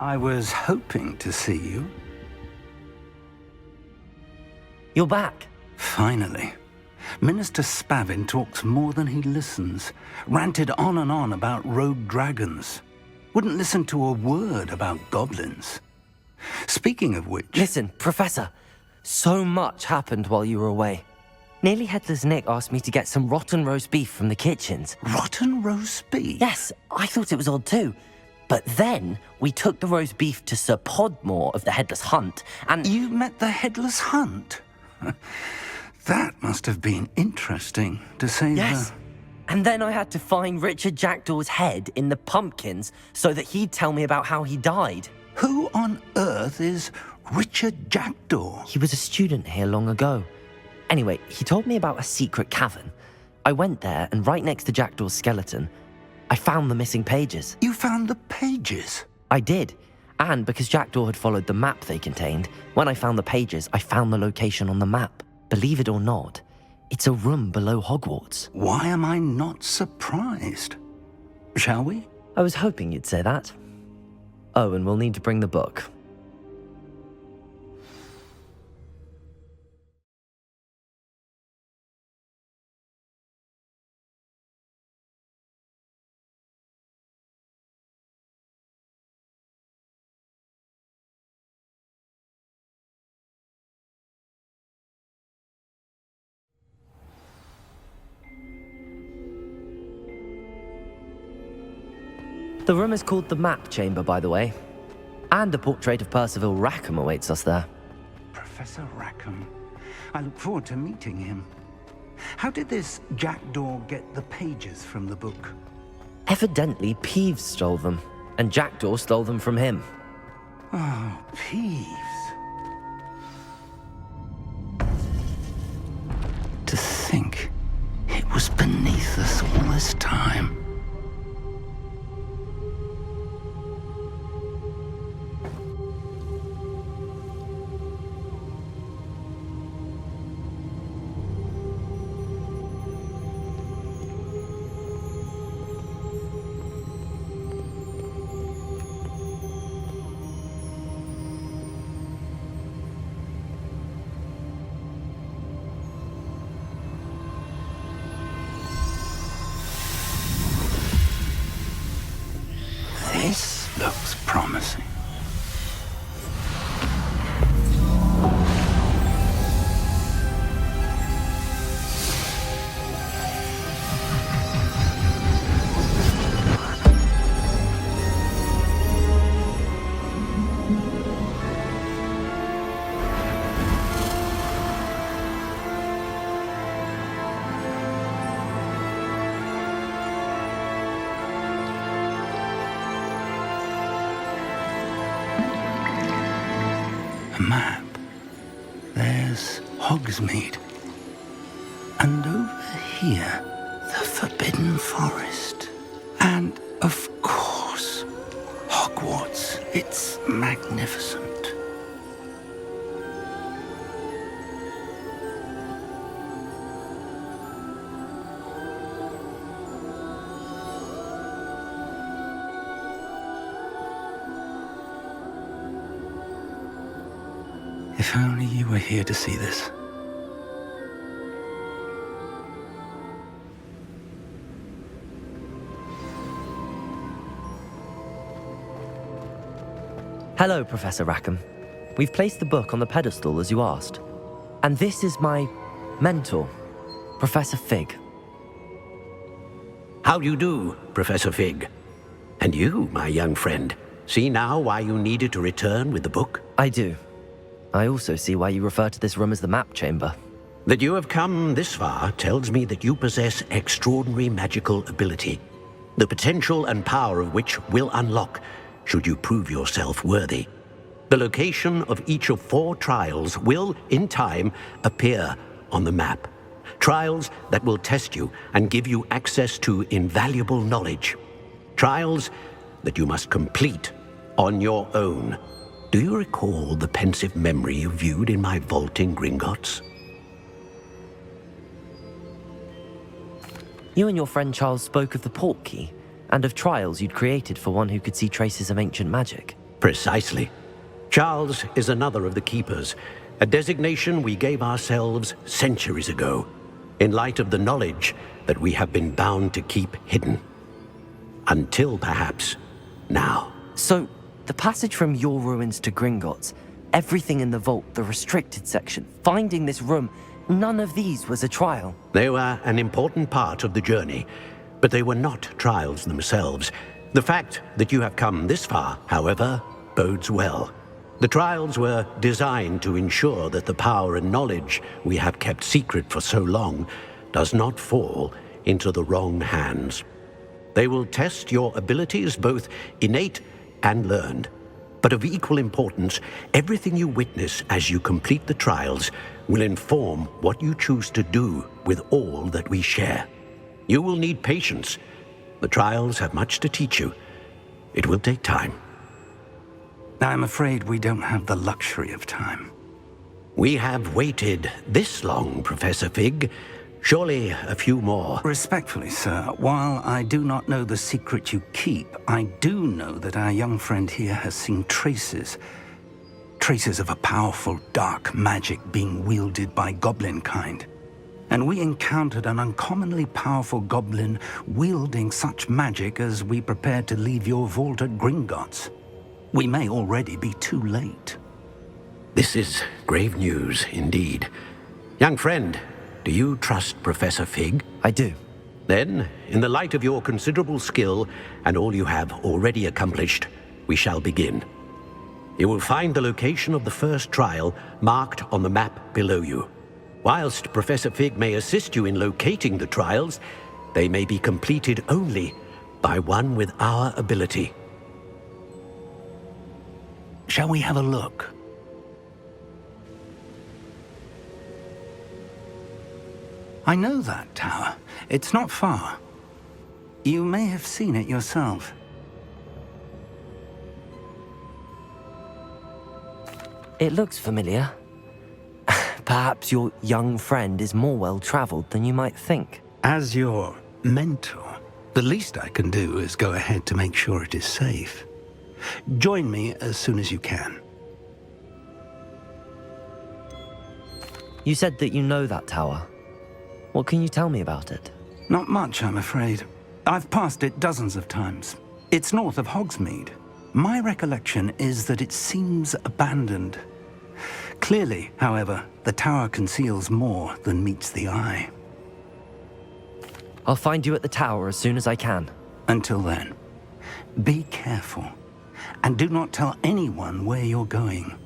I was hoping to see you. You're back. Finally. Minister Spavin talks more than he listens. Ranted on and on about rogue dragons. Wouldn't listen to a word about goblins. Speaking of which... Listen, Professor. So much happened while you were away. Nearly Headless Nick asked me to get some rotten roast beef from the kitchens. Rotten roast beef? Yes, I thought it was odd too. But then we took the roast beef to Sir Podmore of the Headless Hunt, and... You met the Headless Hunt? That must have been interesting, to say Yes. And then I had to find Richard Jackdaw's head in the pumpkins so that he'd tell me about how he died. Who on earth is Richard Jackdaw? He was a student here long ago. Anyway, he told me about a secret cavern. I went there, and right next to Jackdaw's skeleton, I found the missing pages. You found the pages? I did. And because Jackdaw had followed the map they contained, when I found the pages, I found the location on the map. Believe it or not, it's a room below Hogwarts. Why am I not surprised? Shall we? I was hoping you'd say that. Oh, and we'll need to bring the book. The room is called the Map Chamber, by the way. And a portrait of Percival Rackham awaits us there. Professor Rackham. I look forward to meeting him. How did this Jackdaw get the pages from the book? Evidently, Peeves stole them, and Jackdaw stole them from him. Oh, Peeves. To think it was beneath us all this time. This looks promising. Map. There's Hogsmeade. And over here, the Forbidden Forest. And, of course, Hogwarts. It's magnificent. If only you were here to see this. Hello, Professor Rackham. We've placed the book on the pedestal as you asked. And this is my mentor, Professor Fig. How do you do, Professor Fig? And you, my young friend, see now why you needed to return with the book? I do. I also see why you refer to this room as the Map Chamber. That you have come this far tells me that you possess extraordinary magical ability, the potential and power of which will unlock should you prove yourself worthy. The location of each of 4 trials will, in time, appear on the map. Trials that will test you and give you access to invaluable knowledge. Trials that you must complete on your own. Do you recall the pensive memory you viewed in my vault in Gringotts? You and your friend Charles spoke of the Portkey, and of trials you'd created for one who could see traces of ancient magic. Precisely. Charles is another of the Keepers, a designation we gave ourselves centuries ago, in light of the knowledge that we have been bound to keep hidden. Until perhaps now. So, the passage from your ruins to Gringotts, everything in the vault, the restricted section, finding this room, none of these was a trial. They were an important part of the journey, but they were not trials themselves. The fact that you have come this far, however, bodes well. The trials were designed to ensure that the power and knowledge we have kept secret for so long does not fall into the wrong hands. They will test your abilities, both innate and learned. But of equal importance, everything you witness as you complete the trials will inform what you choose to do with all that we share. You will need patience. The trials have much to teach you. It will take time. I'm afraid we don't have the luxury of time. We have waited this long, Professor Fig. Surely a few more. Respectfully, sir, while I do not know the secret you keep, I do know that our young friend here has seen traces of a powerful dark magic being wielded by goblin kind. And we encountered an uncommonly powerful goblin wielding such magic as we prepared to leave your vault at Gringotts. We may already be too late. This is grave news indeed. Young friend, do you trust Professor Fig? I do. Then, in the light of your considerable skill and all you have already accomplished, we shall begin. You will find the location of the first trial marked on the map below you. Whilst Professor Fig may assist you in locating the trials, they may be completed only by one with our ability. Shall we have a look? I know that tower. It's not far. You may have seen it yourself. It looks familiar. Perhaps your young friend is more well-traveled than you might think. As your mentor, the least I can do is go ahead to make sure it is safe. Join me as soon as you can. You said that you know that tower. What can you tell me about it? Not much, I'm afraid. I've passed it dozens of times. It's north of Hogsmeade. My recollection is that it seems abandoned. Clearly, however, the tower conceals more than meets the eye. I'll find you at the tower as soon as I can. Until then, be careful, and do not tell anyone where you're going.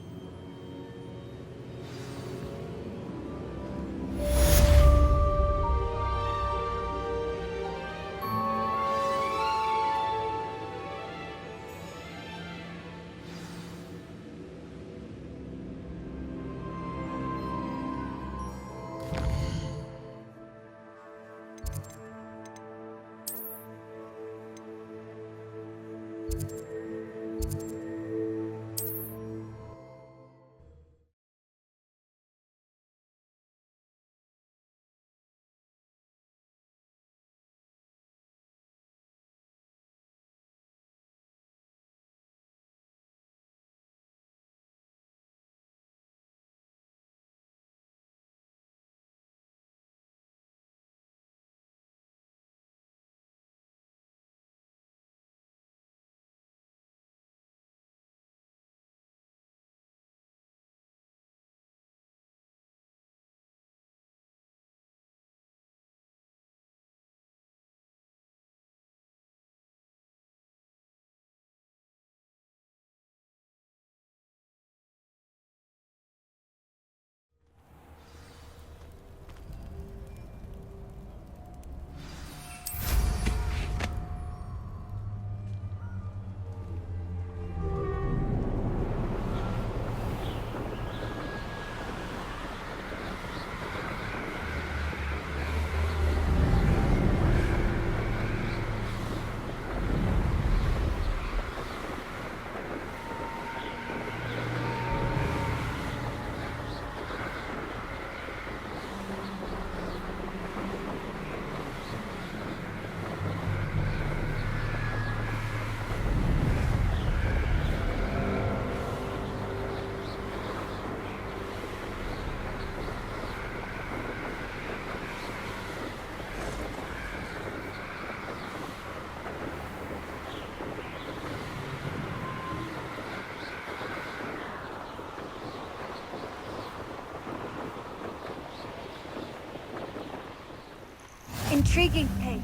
intriguing case.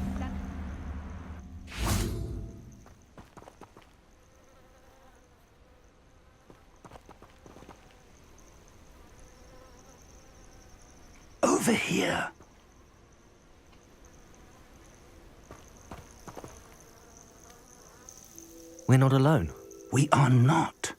Over here. We're not alone. We are not.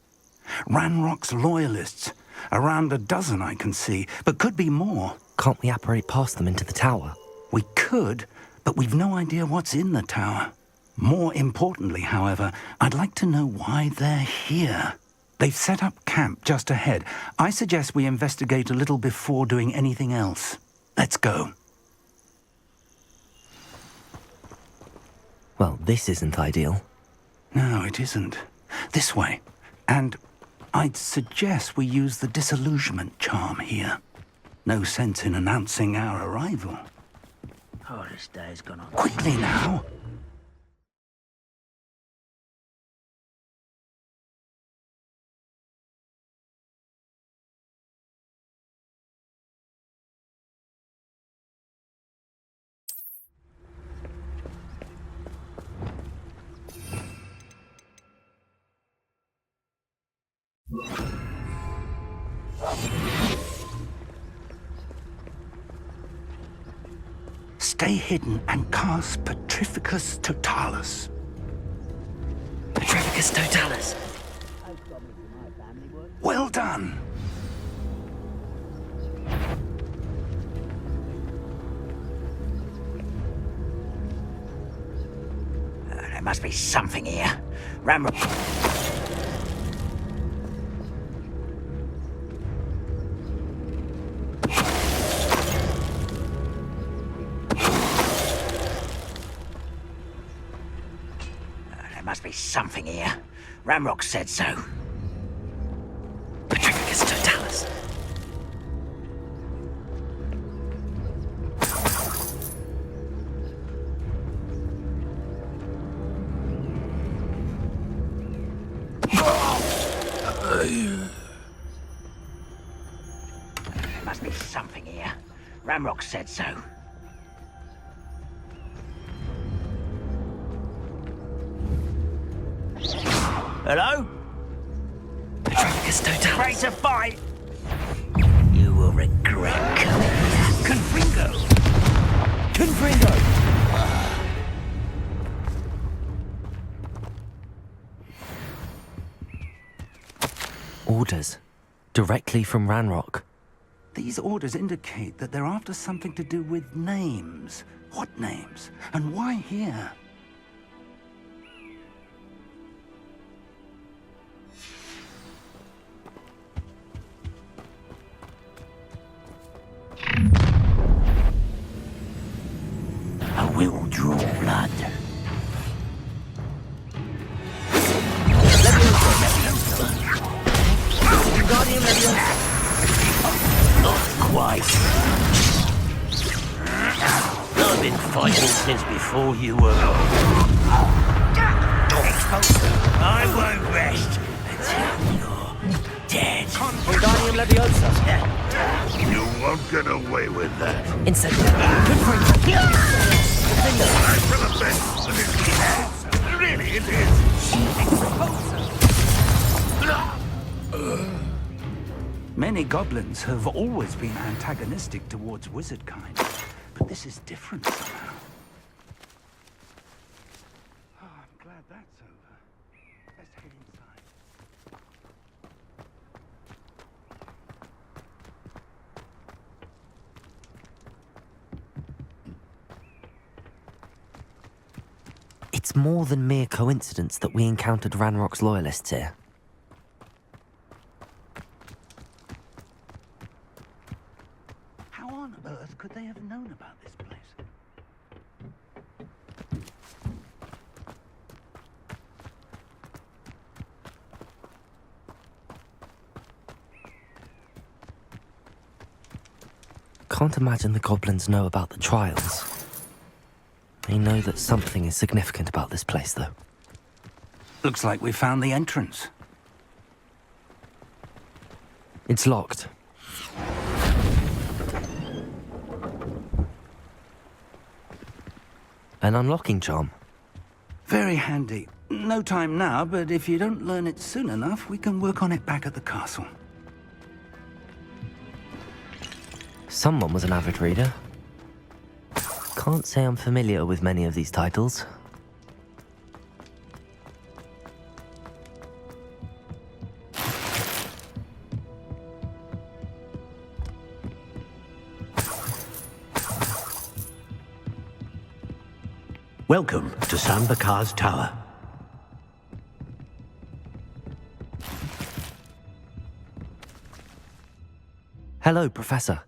Ranrock's Loyalists. Around a dozen I can see, but could be more. Can't we apparate past them into the tower? We could, but we've no idea what's in the tower. More importantly, however, I'd like to know why they're here. They've set up camp just ahead. I suggest we investigate a little before doing anything else. Let's go. Well, this isn't ideal. No, it isn't. This way. And I'd suggest we use the disillusionment charm here. No sense in announcing our arrival. Oh, this day's gone on. Quickly now. Stay hidden and cast Petrificus Totalis. Petrificus Totalis. Well done. There must be something here. Ranrok. There must be something here. Ranrok said so. Petrificus Totalis. There must be something here. Ranrok said so. Hello? Petrificus Totalis. Ready to fight? You will regret coming here. Confringo. Confringo! Orders. Directly from Ranrok. These orders indicate that they're after something to do with names. What names? And why here? I will draw blood. Not quite. I've been fighting since before you were born. I won't rest until you're dead. Wingardium Leviosa. You won't get away with that. Insect. Confringo. Right for the best of his head. Really, it is. Many goblins have always been antagonistic towards wizard kind, but this is different somehow. Oh, I'm glad that's over. Let's head inside. It's more than mere coincidence that we encountered Ranrock's Loyalists here. How on earth could they have known about this place? Can't imagine the goblins know about the trials. They know that something is significant about this place, though. Looks like we found the entrance. It's locked. An unlocking charm. Very handy. No time now, but if you don't learn it soon enough, we can work on it back at the castle. Someone was an avid reader. Can't say I'm familiar with many of these titles. Welcome to San Bakar's Tower. Hello, Professor.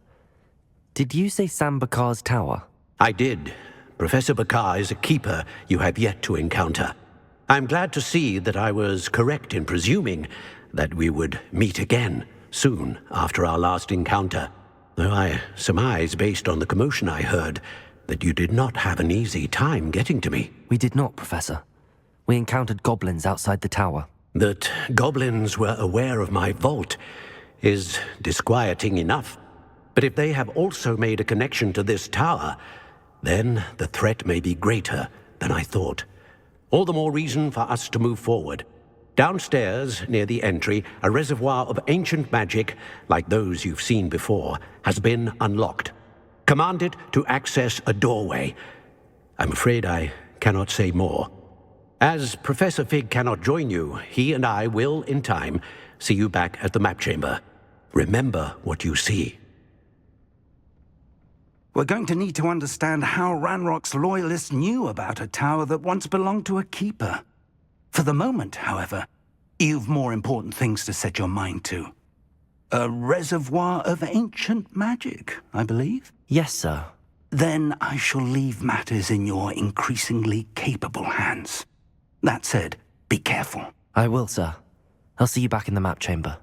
Did you say San Bakar's Tower? I did. Professor Bakar is a keeper you have yet to encounter. I'm glad to see that I was correct in presuming that we would meet again soon after our last encounter, though I surmise, based on the commotion I heard, that you did not have an easy time getting to me. We did not, Professor. We encountered goblins outside the tower. That goblins were aware of my vault is disquieting enough. But if they have also made a connection to this tower, then the threat may be greater than I thought. All the more reason for us to move forward. Downstairs, near the entry, a reservoir of ancient magic, like those you've seen before, has been unlocked. Command it to access a doorway. I'm afraid I cannot say more. As Professor Fig cannot join you, he and I will, in time, see you back at the map chamber. Remember what you see. We're going to need to understand how Ranrock's Loyalists knew about a tower that once belonged to a keeper. For the moment, however, you've more important things to set your mind to. A reservoir of ancient magic, I believe? Yes, sir. Then I shall leave matters in your increasingly capable hands. That said, be careful. I will, sir. I'll see you back in the map chamber.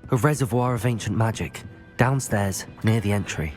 A reservoir of ancient magic, downstairs, near the entry.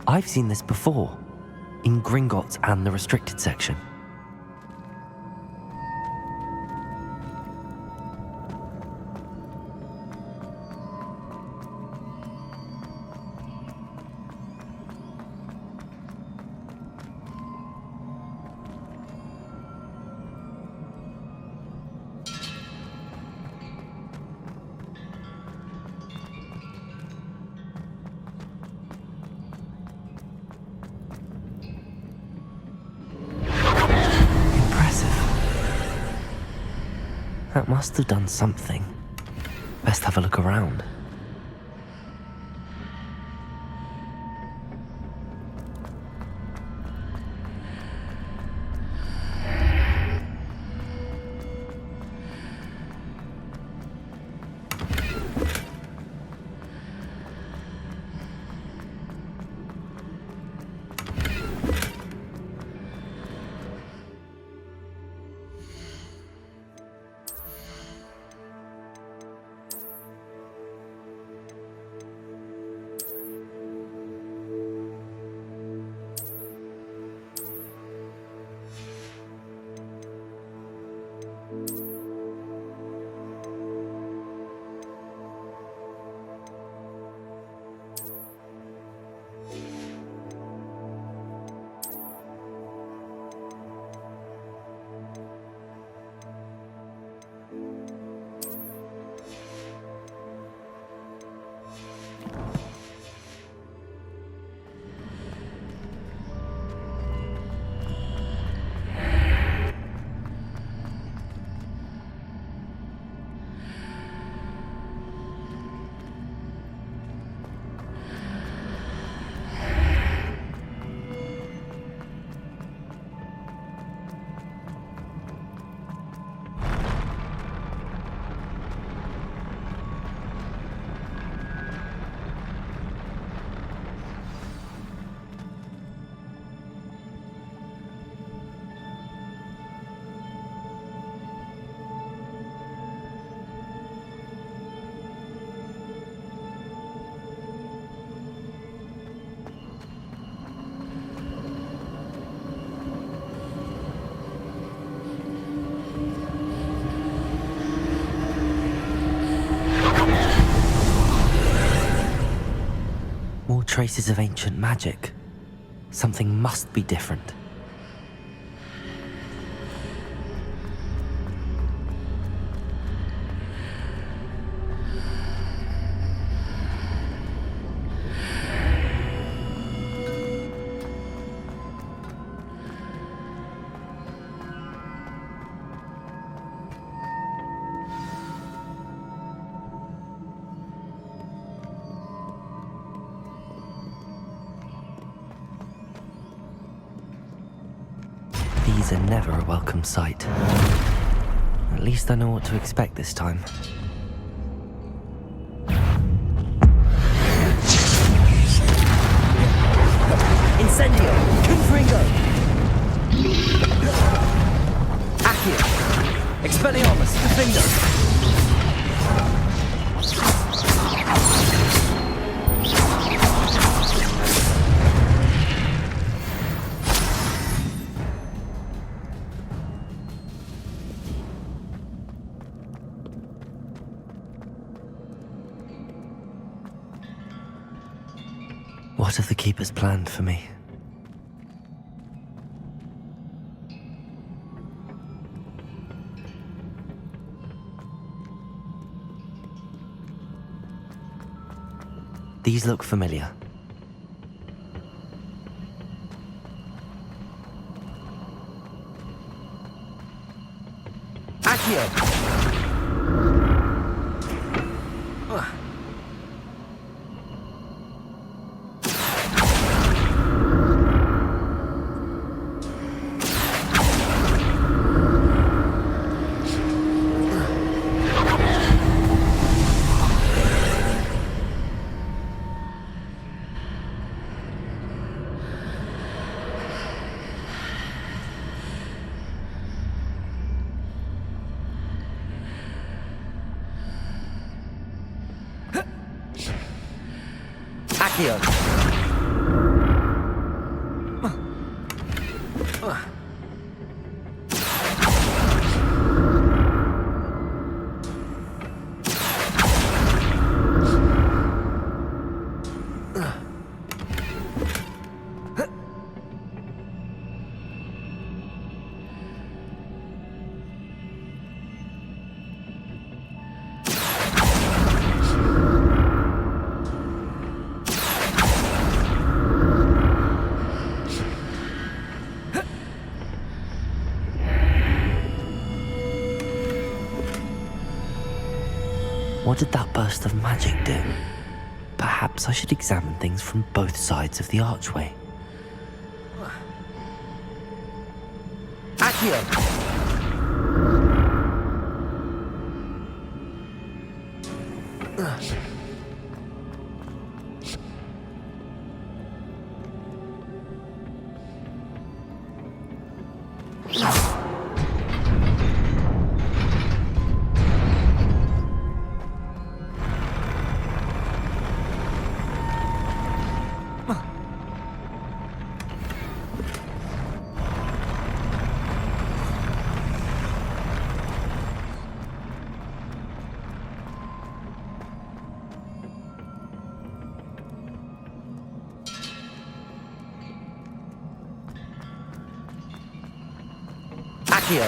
I've seen this before, in Gringotts and the restricted section. That must have done something. Best have a look around. traces of ancient magic. Something must be different. These are never a welcome sight. At least I know what to expect this time. Incendio! Confringo! Accio! Expelliarmus! Defendo! What have the Keepers planned for me? These look familiar. Accio! Accio! What did that burst of magic do? Perhaps I should examine things from both sides of the archway. Accio! Accio!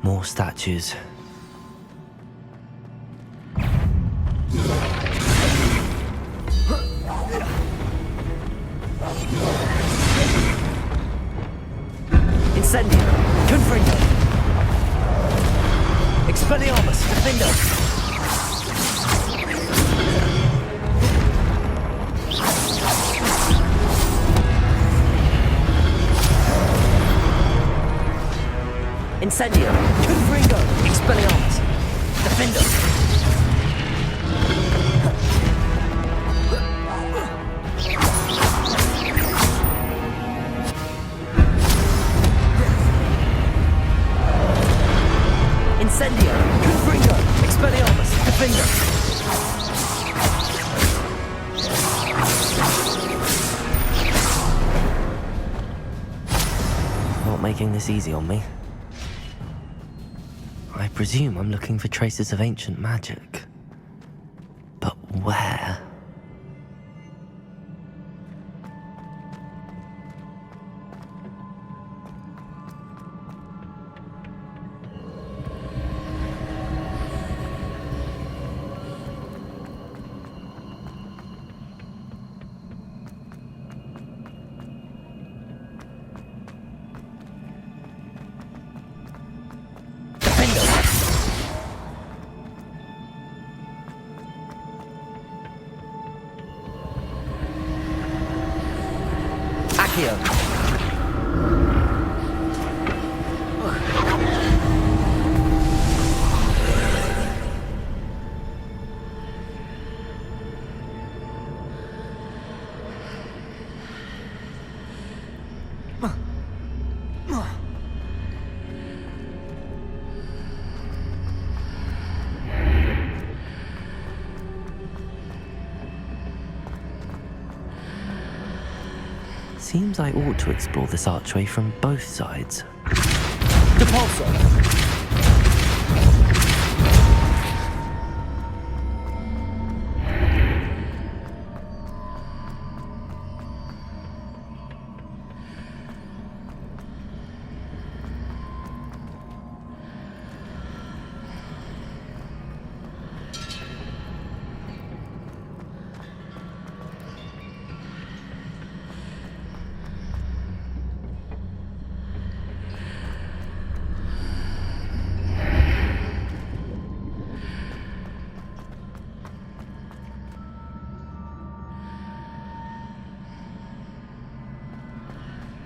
More statues. Incendio! Confringo! Expelliarmus! Defendo! Incendio! Confringo! Expelliarmus! Defendo! Incendio! Confringo! Expelliarmus! Defendo! Not making this easy on me. I presume I'm looking for traces of ancient magic. But where? Seems I ought to explore this archway from both sides. Depulso!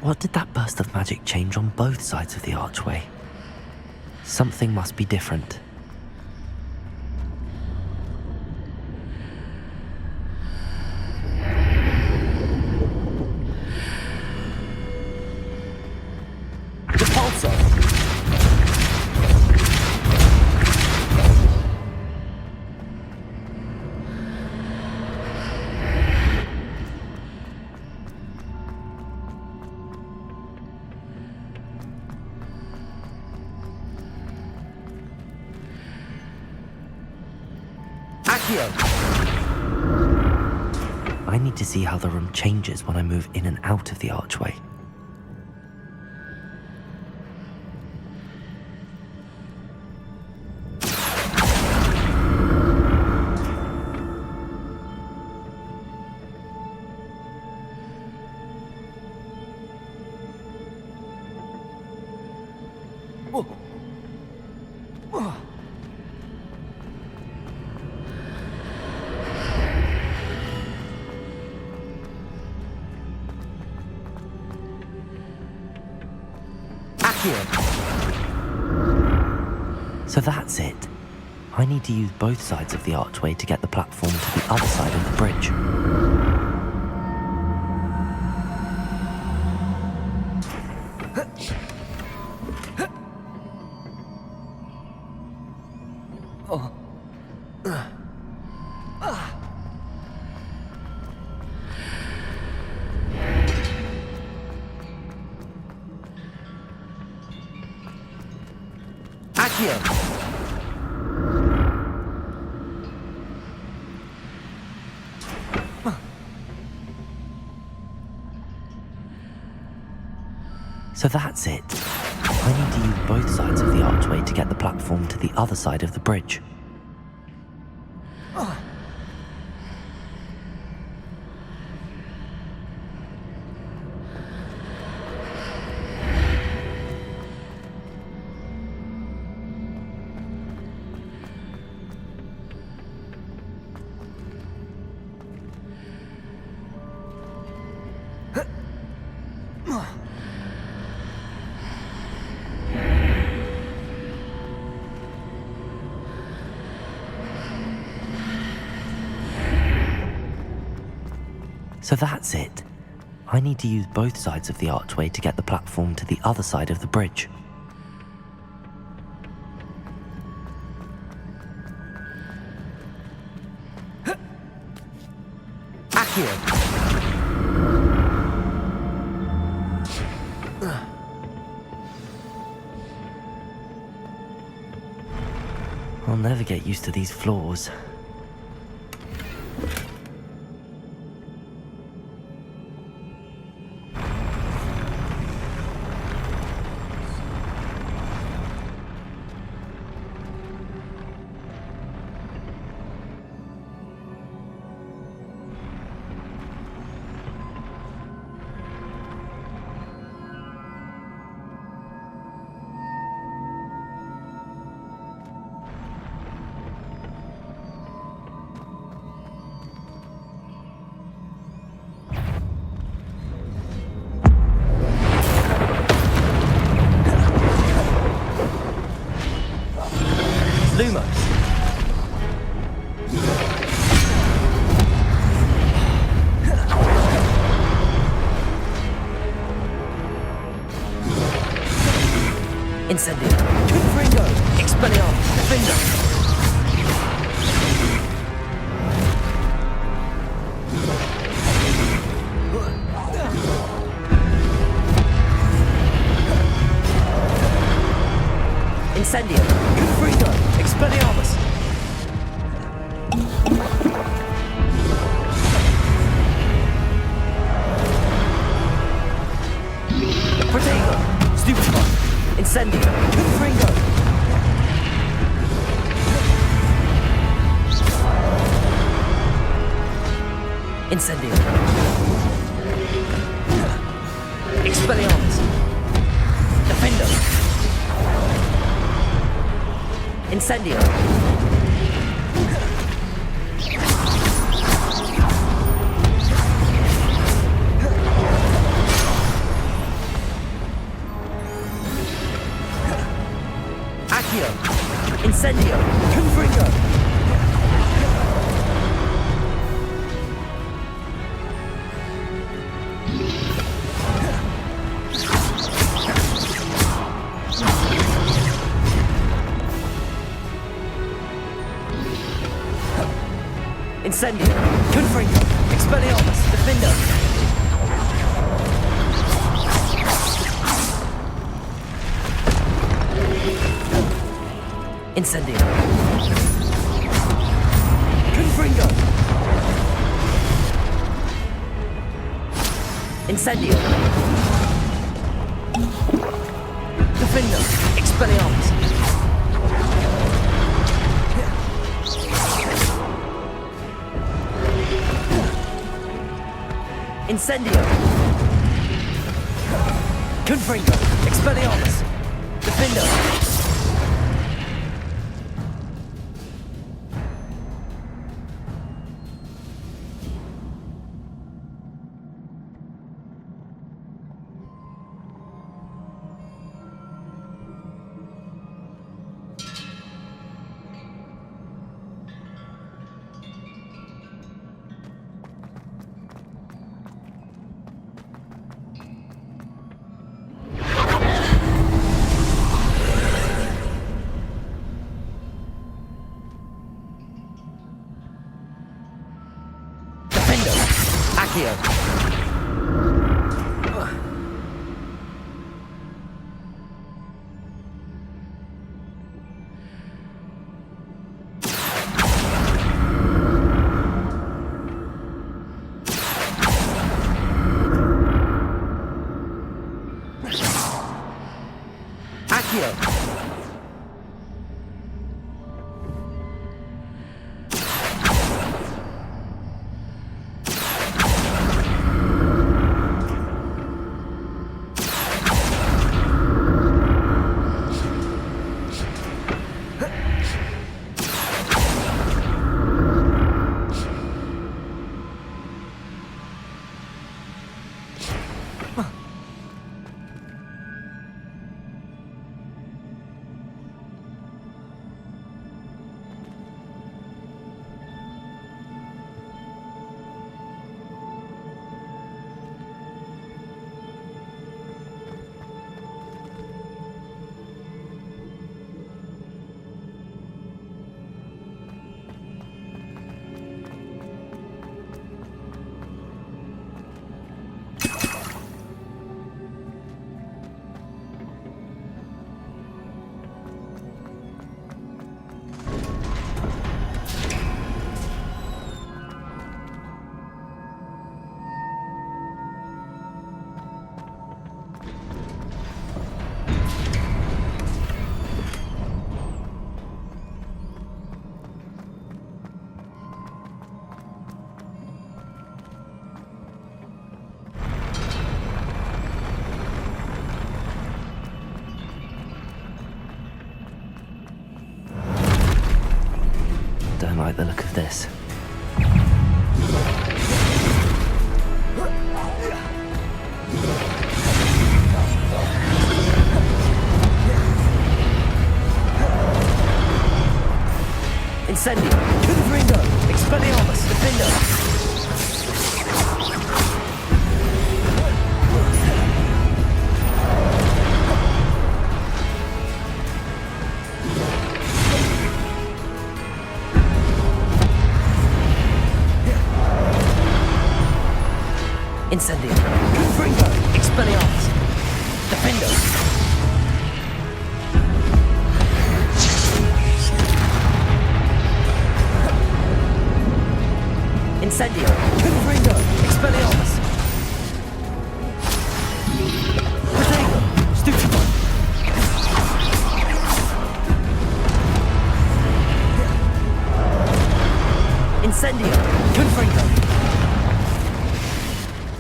What did that burst of magic change on both sides of the archway? Something must be different. Depulso! I need to see how the room changes when I move in and out of the archway. So that's it. I need to use both sides of the archway to get the platform to the other side of the bridge. So that's it. I need to use both sides of the archway to get the platform to the other side of the bridge. So that's it. I need to use both sides of the archway to get the platform to the other side of the bridge. Accio! I'll never get used to these floors. Lumos. Incendio. Confringo. Expelliarmus. Defender. Incendio. Confringo. Expelliarmus. Protego. Stupefy. Incendio. Confringo. Incendio. Expelliarmus. Defender. Incendio. Accio. Incendio. Confringo. Incendio. Confringo. Expelliarmus. Defender. Incendio. Confringo. Incendio. Defender. Expelliarmus. Incendio. Confringo. Expelliarmus. Defender. Accio. Accio. the look of this. Incendio! Gryffindor! Expelliarmus! Defender! Incendio! Gryffindor! Expelliarmus! Defender! Incendio! Gryffindor! Expelliarmus! Protego! Stupefy! Incendio! Gryffindor!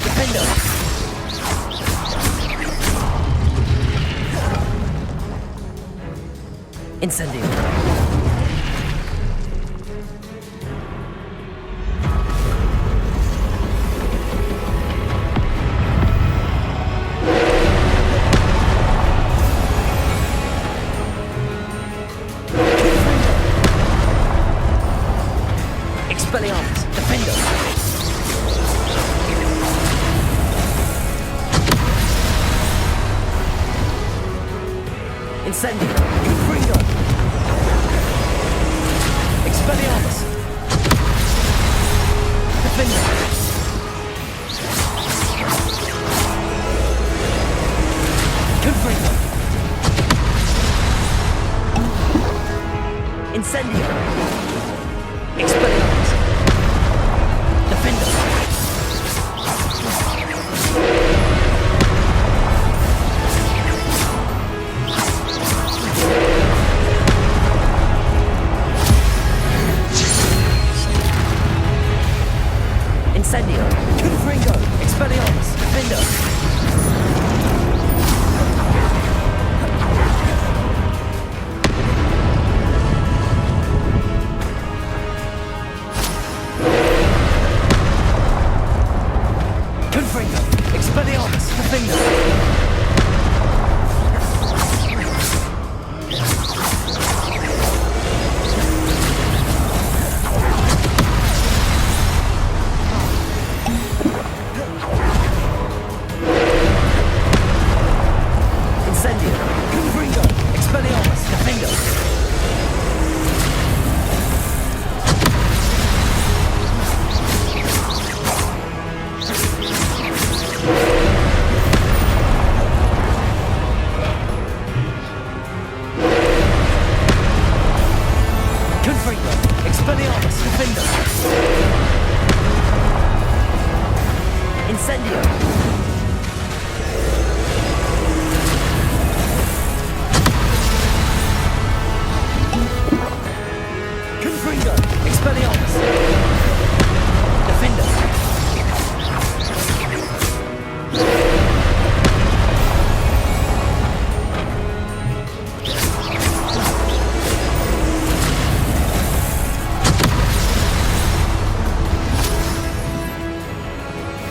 Defender! Incendio! Expelliarmus! Defender! Incendio! Gryffindor! Expelliarmus! Defender! Gryffindor! Incendio! Expelliarmus! Defender! Incendio! Gryffindor! Expelliarmus! Defender! Gryffindor! Expelliarmus! Defender! Incendio! Gryffindor! Expelliarmus! Defender! Gryffindor! Expelliarmus! Defender! Incendio! Gryffindor! Expelliarmus! Defender!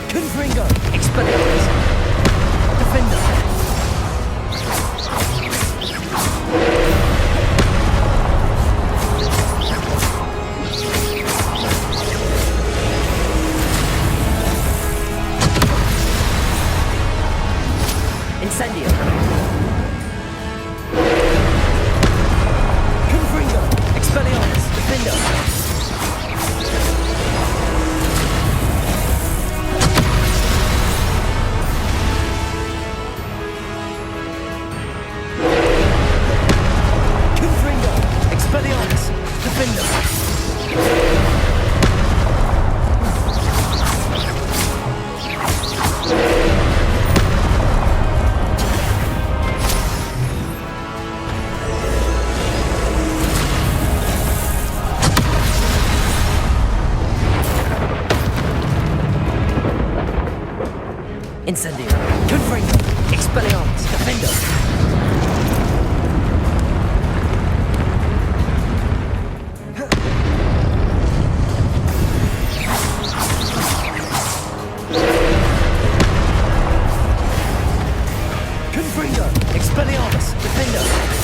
Gryffindor! Expelliarmus! Defender! Incendio! Gryffindor! Expelliarmus! Defender! Gryffindor! Expelliarmus! Defender! Incendio! Gryffindor! Expelliarmus! Defender! Confringo! Expelliarmus! Defendo!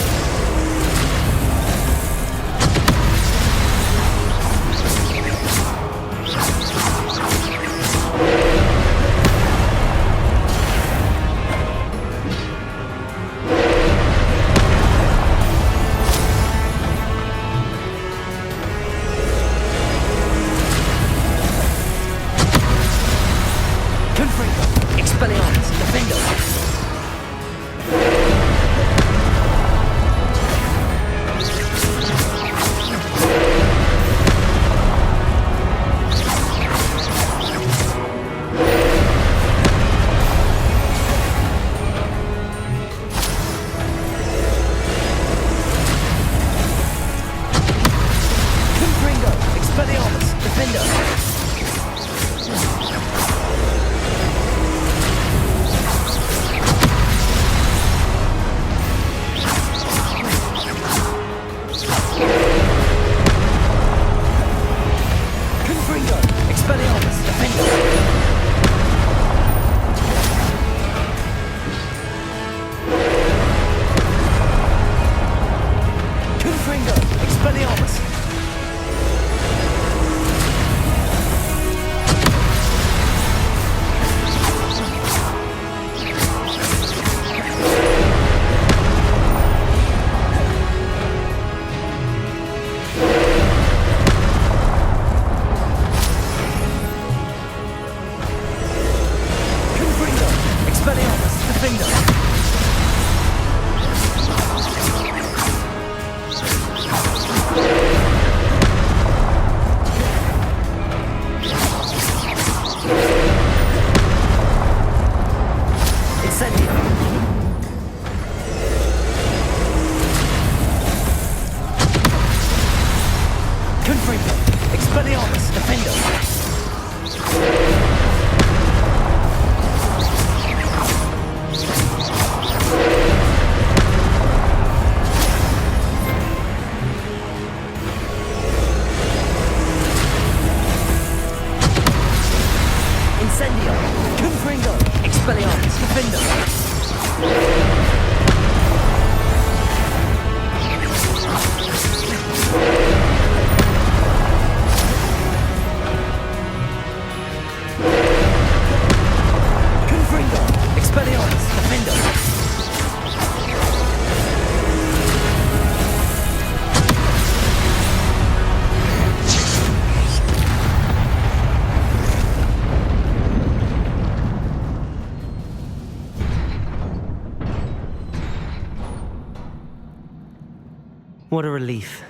What a relief.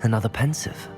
Another pensieve.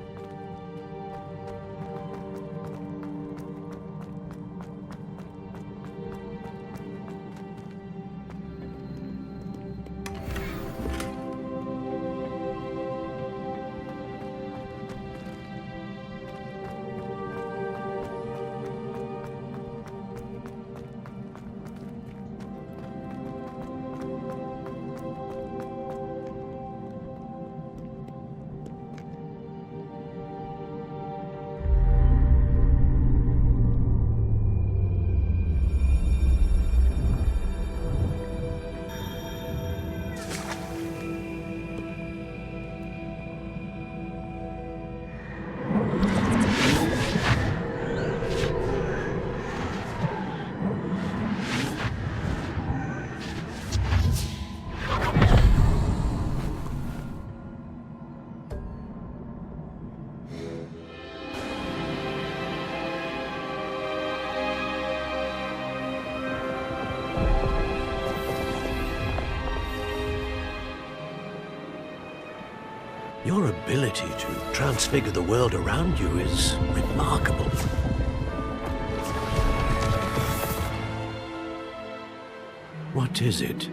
Your ability to transfigure the world around you is remarkable. What is it?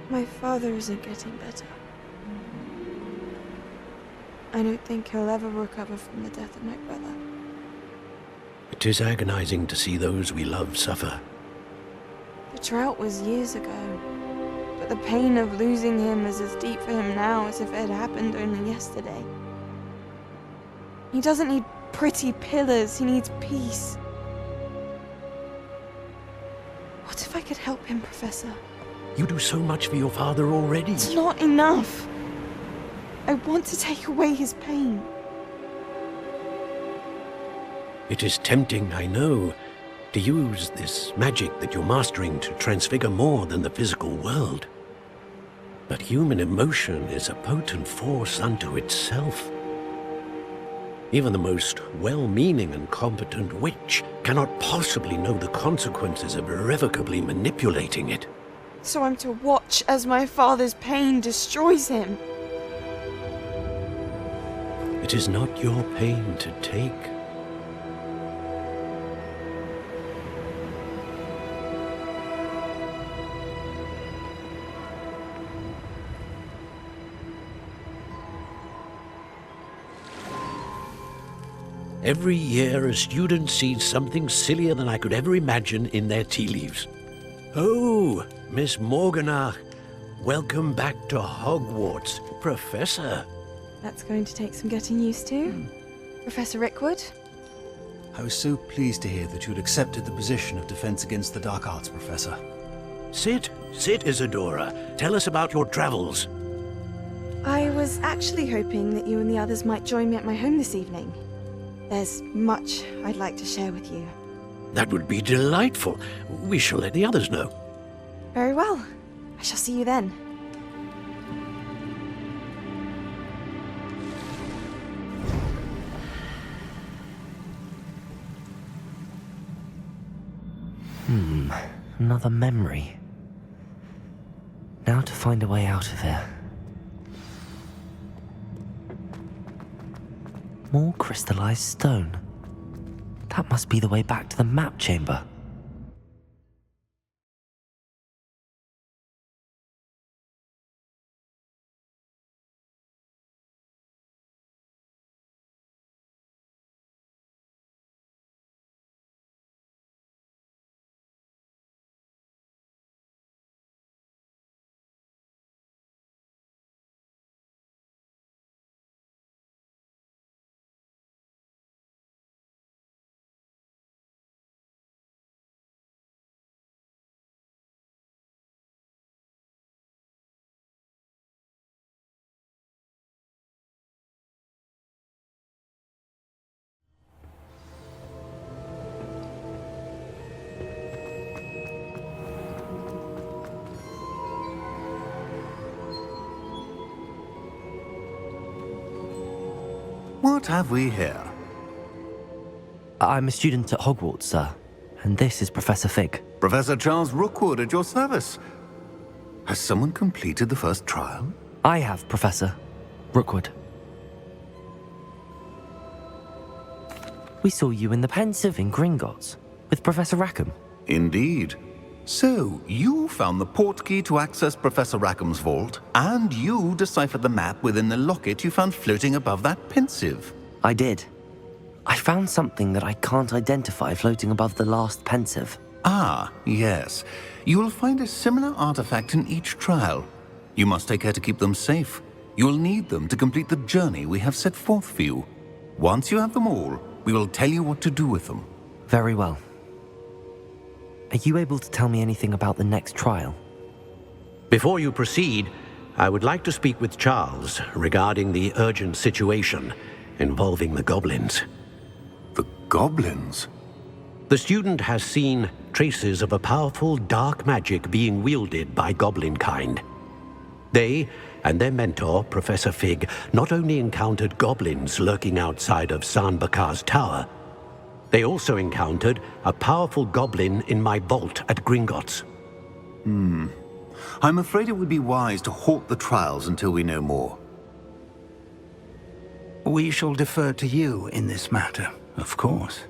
My father isn't getting better. I don't think he'll ever recover from the death of my brother. It is agonizing to see those we love suffer. The drought was years ago, but the pain of losing him is as deep for him now as if it had happened only yesterday. He doesn't need pretty pillars, he needs peace. What if I could help him, Professor? You do so much for your father already. It's not enough. I want to take away his pain. It is tempting, I know, to use this magic that you're mastering to transfigure more than the physical world. But human emotion is a potent force unto itself. Even the most well-meaning and competent witch cannot possibly know the consequences of irrevocably manipulating it. So I'm to watch as my father's pain destroys him. It is not your pain to take. Every year, a student sees something sillier than I could ever imagine in their tea leaves. Oh, Miss Morganach, welcome back to Hogwarts, Professor. That's going to take some getting used to. Professor Rickwood? I was so pleased to hear that you'd accepted the position of Defense Against the Dark Arts, Professor. Sit, Isadora. Tell us about your travels. I was actually hoping that you and the others might join me at my home this evening. There's much I'd like to share with you. That would be delightful. We shall let the others know. Very well. I shall see you then. Another memory. Now to find a way out of here. More crystallized stone. That must be the way back to the map chamber. What have we here? I'm a student at Hogwarts, sir. And this is Professor Fig. Professor Charles Rookwood at your service. Has someone completed the first trial? I have, Professor Rookwood. We saw you in the Pensieve in Gringotts with Professor Rackham. Indeed. So, you found the portkey to access Professor Rackham's vault, and you deciphered the map within the locket you found floating above that Pensieve. I did. I found something that I can't identify floating above the last Pensieve. Ah, yes. You will find a similar artifact in each trial. You must take care to keep them safe. You will need them to complete the journey we have set forth for you. Once you have them all, we will tell you what to do with them. Very well. Are you able to tell me anything about the next trial? Before you proceed, I would like to speak with Charles regarding the urgent situation involving the goblins. The goblins? The student has seen traces of a powerful dark magic being wielded by goblin kind. They and their mentor, Professor Fig, not only encountered goblins lurking outside of San Bakar's tower, they also encountered a powerful goblin in my vault at Gringotts. I'm afraid it would be wise to halt the trials until we know more. We shall defer to you in this matter, of course.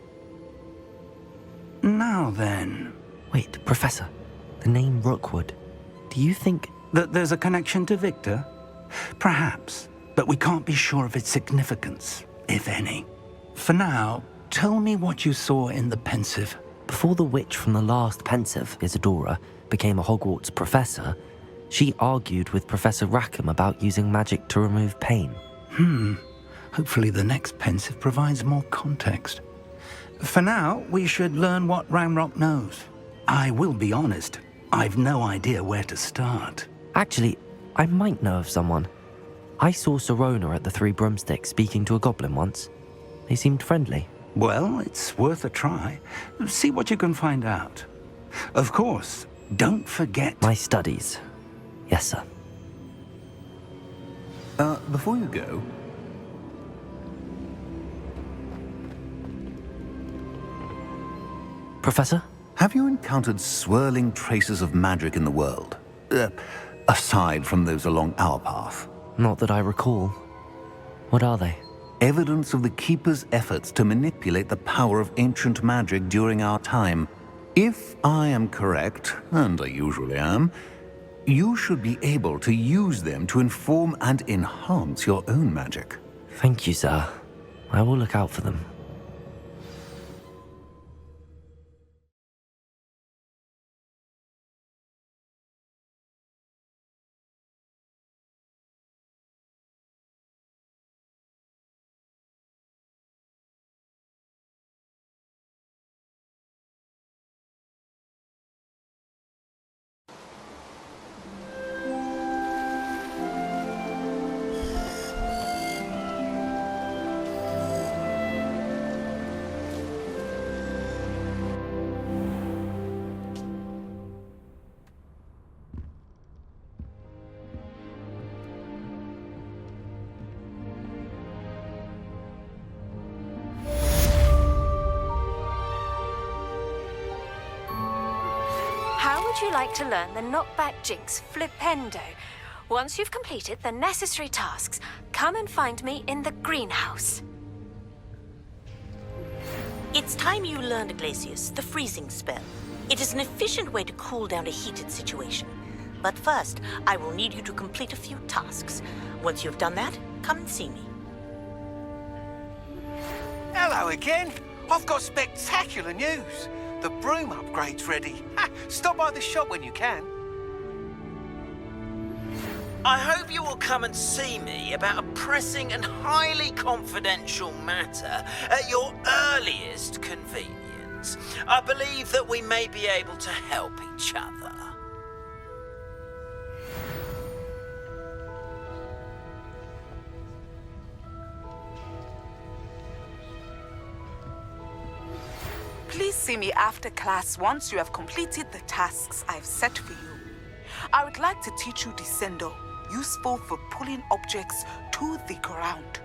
Now then... Wait, Professor. The name Rookwood. Do you think That there's a connection to Victor? Perhaps, but we can't be sure of its significance, if any. For now, tell me what you saw in the Pensieve. Before the witch from the last Pensieve, Isadora, became a Hogwarts professor, she argued with Professor Rackham about using magic to remove pain. Hopefully the next Pensieve provides more context. For now, we should learn what Ranrok knows. I will be honest, I've no idea where to start. Actually, I might know of someone. I saw Sirona at the Three Broomsticks speaking to a goblin once. They seemed friendly. Well, it's worth a try. See what you can find out. Of course, don't forget... My studies. Yes, sir. Before you go... Professor? Have you encountered swirling traces of magic in the world? Aside from those along our path? Not that I recall. What are they? Evidence of the Keeper's efforts to manipulate the power of ancient magic during our time. If I am correct, and I usually am, you should be able to use them to inform and enhance your own magic. Thank you, sir. I will look out for them. How would you like to learn the knockback jinx flipendo? Once you've completed the necessary tasks, come and find me in the greenhouse. It's time you learned, Glacius, the freezing spell. It is an efficient way to cool down a heated situation. But first, I will need you to complete a few tasks. Once you've done that, come and see me. Hello again. I've got spectacular news. The broom upgrade's ready. Stop by the shop when you can. I hope you will come and see me about a pressing and highly confidential matter at your earliest convenience. I believe that we may be able to help each other. Please see me after class once you have completed the tasks I've set for you. I would like to teach you Descendo, useful for pulling objects to the ground.